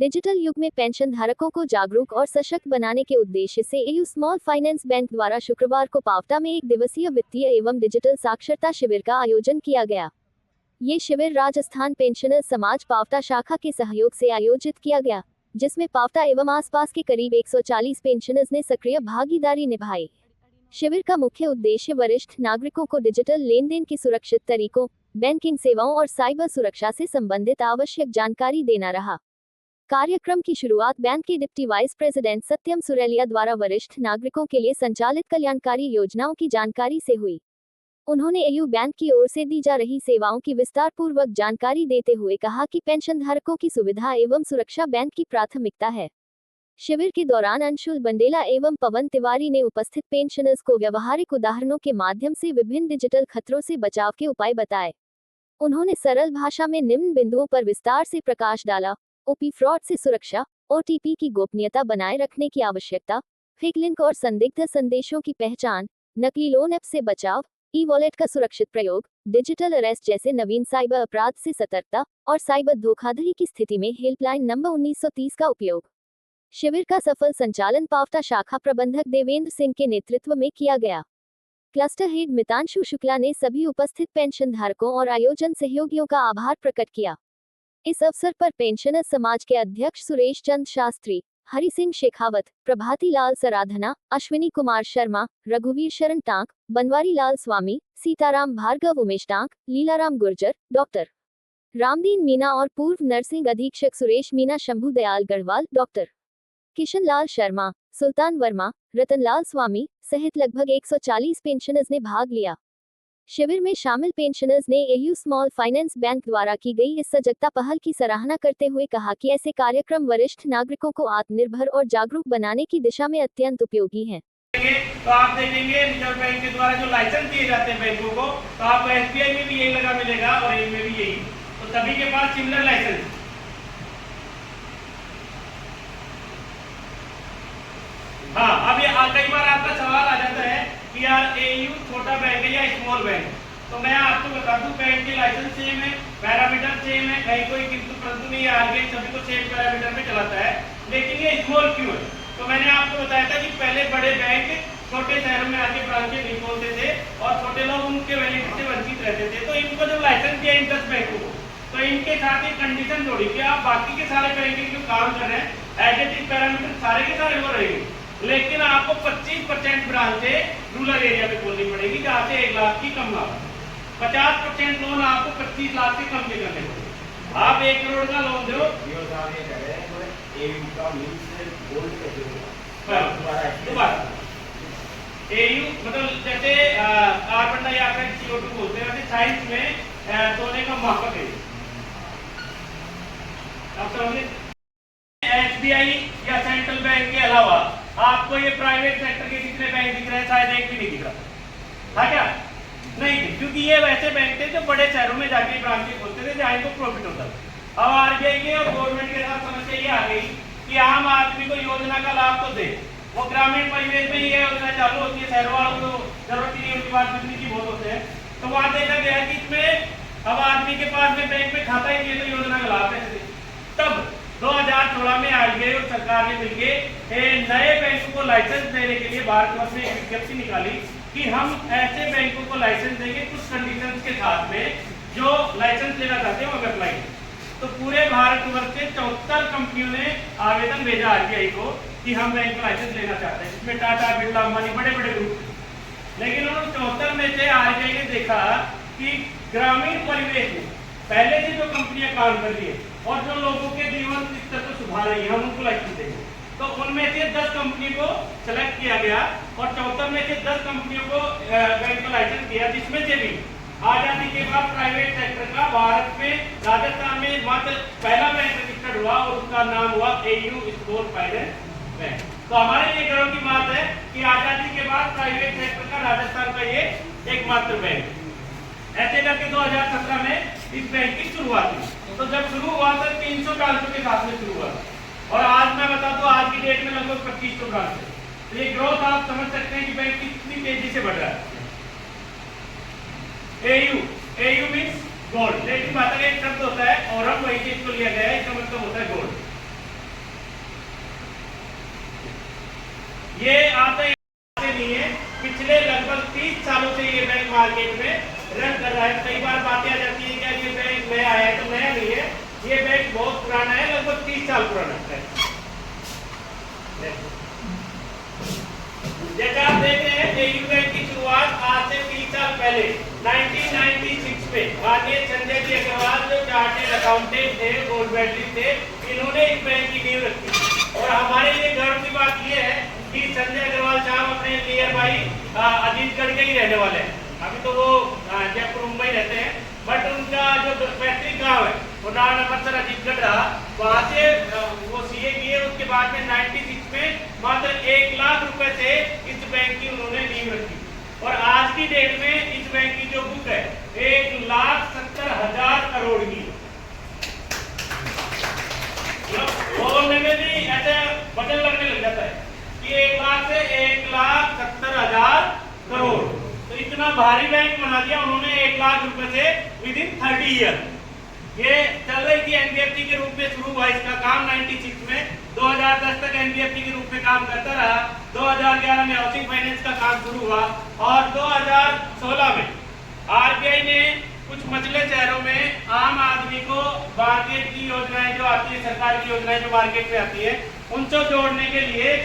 Digital युग में pension धारकों को जागरूक और सशक्त बनाने के उद्देश्य से एयू स्मॉल फाइनेंस बैंक द्वारा शुक्रवार को पावटा में एक दिवसीय वित्तीय एवं डिजिटल साक्षरता शिविर का आयोजन किया गया। ये शिविर राजस्थान पेंशनर्स समाज पावटा शाखा के सहयोग से आयोजित किया गया, जिसमें पावटा एवं आसपास के करीब 140 पेंशनर्स ने सक्रिय भागीदारी निभाई। शिविर का मुख्य उद्देश्य वरिष्ठ नागरिकों को डिजिटल लेन देन के सुरक्षित तरीकों, बैंकिंग सेवाओं और साइबर सुरक्षा से संबंधित आवश्यक जानकारी देना रहा। कार्यक्रम की शुरुआत बैंक के डिप्टी वाइस प्रेसिडेंट सत्यम सुरेलिया द्वारा वरिष्ठ नागरिकों के लिए संचालित कल्याणकारी योजनाओं की जानकारी से हुई। उन्होंने एयू बैंक की ओर से दी जा रही सेवाओं की विस्तारपूर्वक जानकारी देते हुए कहा कि पेंशनधारकों की सुविधा एवं सुरक्षा बैंक की प्राथमिकता है। शिविर के दौरान अंशुल बंडेला एवं पवन तिवारी ने उपस्थित पेंशनर्स को व्यवहारिक उदाहरणों के माध्यम से विभिन्न डिजिटल खतरों से बचाव के उपाय बताए। उन्होंने सरल भाषा में निम्न बिंदुओं पर विस्तार से प्रकाश डाला: ओपी फ्रॉड से सुरक्षा, ओटीपी की गोपनीयता बनाए रखने की आवश्यकता, फेक लिंक और संदिग्ध संदेशों की पहचान, नकली लोन ऐप से बचाव, ई वॉलेट का सुरक्षित प्रयोग, डिजिटल अरेस्ट जैसे नवीन साइबर अपराध से सतर्कता और साइबर धोखाधड़ी की स्थिति में हेल्पलाइन नंबर 1930 का उपयोग। शिविर का सफल संचालन पावटा शाखा प्रबंधक देवेंद्र सिंह के नेतृत्व में किया गया। क्लस्टर हेड मितांशु शुक्ला ने सभी उपस्थित पेंशन धारकों और आयोजन सहयोगियों का आभार प्रकट किया। इस अवसर पर पेंशनर समाज के अध्यक्ष सुरेश चंद शास्त्री, हरि सिंह शेखावत, प्रभाती लाल सराधना, अश्विनी कुमार शर्मा, रघुवीर शरण टांक, बनवारी लाल स्वामी, सीताराम भार्गव, उमेश टांक, लीलाराम गुर्जर, डॉक्टर रामदीन मीना और पूर्व नर्सिंग अधीक्षक सुरेश मीना, शंभू दयाल गढ़वाल, डॉक्टर किशन लाल शर्मा, सुल्तान वर्मा, रतन लाल स्वामी सहित लगभग 140 पेंशनर्स ने भाग लिया। शिविर में शामिल पेंशनर्स ने एयू स्मॉल फाइनेंस बैंक द्वारा की गई इस सजगता पहल की सराहना करते हुए कहा कि ऐसे कार्यक्रम वरिष्ठ नागरिकों को आत्मनिर्भर और जागरूक बनाने की दिशा में अत्यंत उपयोगी हैं। तो आप देखेंगे रिजर्व बैंक के द्वारा जो लाइसेंस दिए जाते हैं बैंकों को, तो आपको एसबीआई में भी यही लगा मिलेगा और इनमें भी यही, तो सभी के पास सिमिलर लाइसेंस। हाँ, अब ये कई बार आपका सवाल आ जाता है कि यार एयू छोटा बैंक है या स्मॉल बैंक, तो मैं आपको बता दूं बैंक के लाइसेंस सेम है, पैरामीटर सेम है, कहीं कोई किंतु परंतु नहीं, आरबीआई सभी को सेम पैरामीटर में चलाता है, लेकिन ये स्मॉल क्यों है? तो मैंने आपको बताया था कि पहले बड़े बैंक छोटे शहरों में आके ब्रांचें नहीं खोलते थे और छोटे लोग उनके बेनिफिट से वंचित रहते थे। तो इनको जब लाइसेंस दिया इन 10 बैंकों को, तो इनके साथ एक कंडीशन जोड़ी कि आप बाकी के सारे बैंक जो काम कर रहे हैं एज पैरामीटर सारे के सारे हो रहेंगे, लेकिन आपको 25% ब्रांचें रूरल एरिया में खोलनी पड़ेगी जहाँ से 1 लाख की कम लागत, 50% लोन आपको 25 लाख से कम के करने पड़ेंगे। आप 1 करोड़ का लोन दो, एयू मतलब जैसे कार्बन डाइऑक्साइड CO2 बोलते हैं, वैसे साइंस में सोने का मापक है। अब समझिए एसबीआई या सेंट्रल बैंक के अलावा आपको ये प्राइवेट सेक्टर के कितने बैंक दिख रहे हैं? शायद एक भी नहीं दिख रहा था क्या? नहीं थे, क्योंकि ये वैसे बैंक थे जो बड़े शहरों में जाके ब्रांचें खोलते थे जहाँ इनको प्रॉफिट होता था। अब आरबीआई के और गवर्नमेंट के साथ समस्या ये आ गई कि आम आदमी को योजना का लाभ तो दे, वो ग्रामीण परिवेश में ये योजना चालू होती है, शहरों वालों को जरूरत नहीं, उनके पास बिजली की बहुत होते हैं, तो वहां देखा गया कि इसमें अब आदमी के पास में बैंक में खाता ही नहीं है तो योजना का लाभ कैसे दे। तब 2016 में आरबीआई और सरकार ने मिलकर नए बैंकों को लाइसेंस देने के लिए भारतवर्ष में एक विज्ञप्ति निकाली कि हम ऐसे बैंकों को लाइसेंस देंगे कुछ कंडीशंस के साथ में, जो लाइसेंस लेना चाहते हैं वो अप्लाई करें। तो पूरे भारतवर्ष से 74 कंपनियों ने आवेदन भेजा आरबीआई को कि हम बैंक का लाइसेंस लेना चाहते हैं, जिसमें टाटा, बिरला, अंबानी बड़े बड़े ग्रुप। लेकिन उन 74 में से आरबीआई ने देखा कि ग्रामीण परिवेश में पहले से जो कंपनियां काम कर रही है और जो लोगों के जीवन स्तर को सुधार रही है, हम उनको लाइसेंस देंगे। तो उनमें से 10 कंपनी को सेलेक्ट किया गया और 74 में से 10 कंपनियों को बैंक का लाइसेंस दिया, जिसमें से भी आजादी के बाद प्राइवेट सेक्टर का भारत में राजस्थान में मात्र पहला बैंक रजिस्टर्ड हुआ और उसका नाम हुआ एयू स्मॉल फाइनेंस बैंक। तो हमारे लिए गर्व की बात है कि आजादी के बाद प्राइवेट सेक्टर का राजस्थान का ये एकमात्र बैंक। ऐसे करके 2017 में इस बैंक की शुरुआत हुई। तो जब शुरू हुआ तो 300 ब्रांचों के साथ में शुरू हुआ और आज मैं बता दूं आज की डेट में लगभग 2500 ब्रांच है। तो ये ग्रोथ आप समझ सकते हैं कि बैंक कितनी तेजी से बढ़ रहा है। एयू मीन्स गोल्ड, लेकिन बात एक शब्द होता है और हम वही से इसको लिया गया है, इसका मतलब होता है गोल्ड। सालों से ये बैंक मार्केट में रन कर रहा है। कई बार बातें आ जाती है क्या ये बैंक नया है, तो नया नहीं है, ये बैंक बहुत पुराना है, लगभग 30 साल पुराना है। जैसा आप देख रहे हैं एयू बैंक की शुरुआत आज से 30 साल पहले 1996 में माननीय संजय जी अग्रवाल जो चार्टेड अकाउंटेंट थे, गोल्ड मेडलिस्ट थे, इन्होंने इस बैंक की नींव रखी। और हमारे लिए गर्व की बात यह है कि संजय अग्रवाल साहब अपने नियर बाई अजीतगढ़ के ही रहने वाले हैं। अभी तो वो जयपुर मुंबई रहते हैं, बट उनका जो पैतृक गाँव है वो नाम अमृतसर अजीतगढ़ रहा। वहाँ से वो सीए किए, उसके बाद में 96 में मात्र 1 लाख रुपए से इस बैंक की उन्होंने नींव रखी। और आज की डेट में इस बैंक की जो बुक है 1,70,000 करोड़ की। बोलने में भी ऐसे बटन लगने लग जाता है कि 1 लाख से 1,70,000 करोड़, तो इतना भारी बैंक बना दिया उन्होंने 1 लाख रुपए से विदिन 30 ईयर। ये चल रही थी एनबीएफसी के रूप में, शुरू हुआ इसका काम 96 में, 2010 तक एनबीएफसी के रूप में काम करता रहा। 2011 में हाउसिंग फाइनेंस का काम शुरू हुआ और 2016 में आरबीआई ने कुछ मचले शहरों में आम आदमी को मार्केट की योजनाएं जो आती है, सरकार की योजनाएं जो मार्केट में आती है, उनसे जोड़ने के लिए